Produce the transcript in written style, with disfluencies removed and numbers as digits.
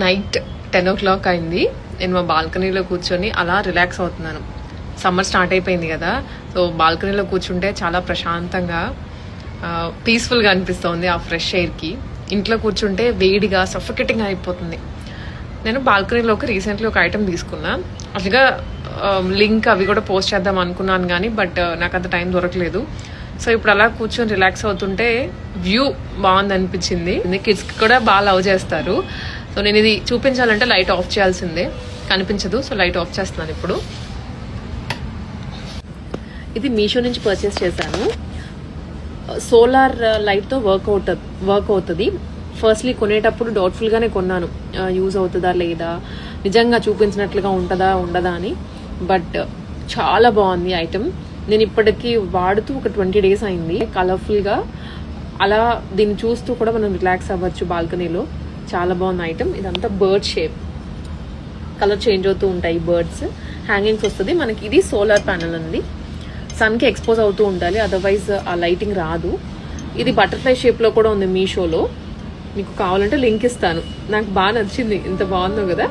Night 10 o'clock అయింది. నేను మా బాల్కనీలో కూర్చొని అలా రిలాక్స్ అవుతున్నాను. సమ్మర్ స్టార్ట్ అయిపోయింది కదా, సో బాల్కనీలో కూర్చుంటే చాలా ప్రశాంతంగా పీస్ఫుల్గా అనిపిస్తుంది ఆ ఫ్రెష్ ఎయిర్కి. ఇంట్లో కూర్చుంటే వేడిగా సఫికేటింగ్ అయిపోతుంది. నేను బాల్కనీలో రీసెంట్లీ ఒక ఐటెం తీసుకున్నా. అట్లా లింక్ అవి కూడా పోస్ట్ చేద్దాం అనుకున్నాను కానీ బట్ నాకు అంత టైం దొరకలేదు. సో ఇప్పుడు అలా కూర్చొని రిలాక్స్ అవుతుంటే వ్యూ బాగుంది అనిపించింది. కిడ్స్కి కూడా బాగా లవ్ చేస్తారు. సో నేను ఇది చూపించాలంటే లైట్ ఆఫ్ చేయాల్సిందే, కనిపించదు. సో లైట్ ఆఫ్ చేస్తున్నాను ఇప్పుడు. ఇది మీషో నుంచి పర్చేస్ చేశాను. సోలార్ లైట్తో వర్క్ అవుతుంది. ఫస్ట్లీ కొనేటప్పుడు డౌట్ఫుల్గానే కొన్నాను, యూజ్ అవుతుందా లేదా, నిజంగా చూపించినట్లుగా ఉంటుందా ఉండదా అని. బట్ చాలా బాగుంది ఐటమ్. నేను ఇప్పటికీ వాడుతూ ఒక 20 days అయింది. కలర్ఫుల్గా అలా దీన్ని చూస్తూ కూడా మనం రిలాక్స్ అవ్వచ్చు బాల్కనీలో. చాలా బాగుంది ఐటమ్. ఇదంతా బర్డ్ షేప్, కలర్ చేంజ్ అవుతూ ఉంటాయి బర్డ్స్. హ్యాంగింగ్స్ వస్తుంది మనకి. ఇది సోలార్ ప్యానల్ ఉంది. సన్కి ఎక్స్పోజ్ అవుతూ ఉండాలి, అదర్వైజ్ ఆ లైటింగ్ రాదు. ఇది బటర్ఫ్లై షేప్లో కూడా ఉంది మీషోలో. మీకు కావాలంటే లింక్ ఇస్తాను. నాకు బాగా నచ్చింది, ఇంత బాగుందో కదా.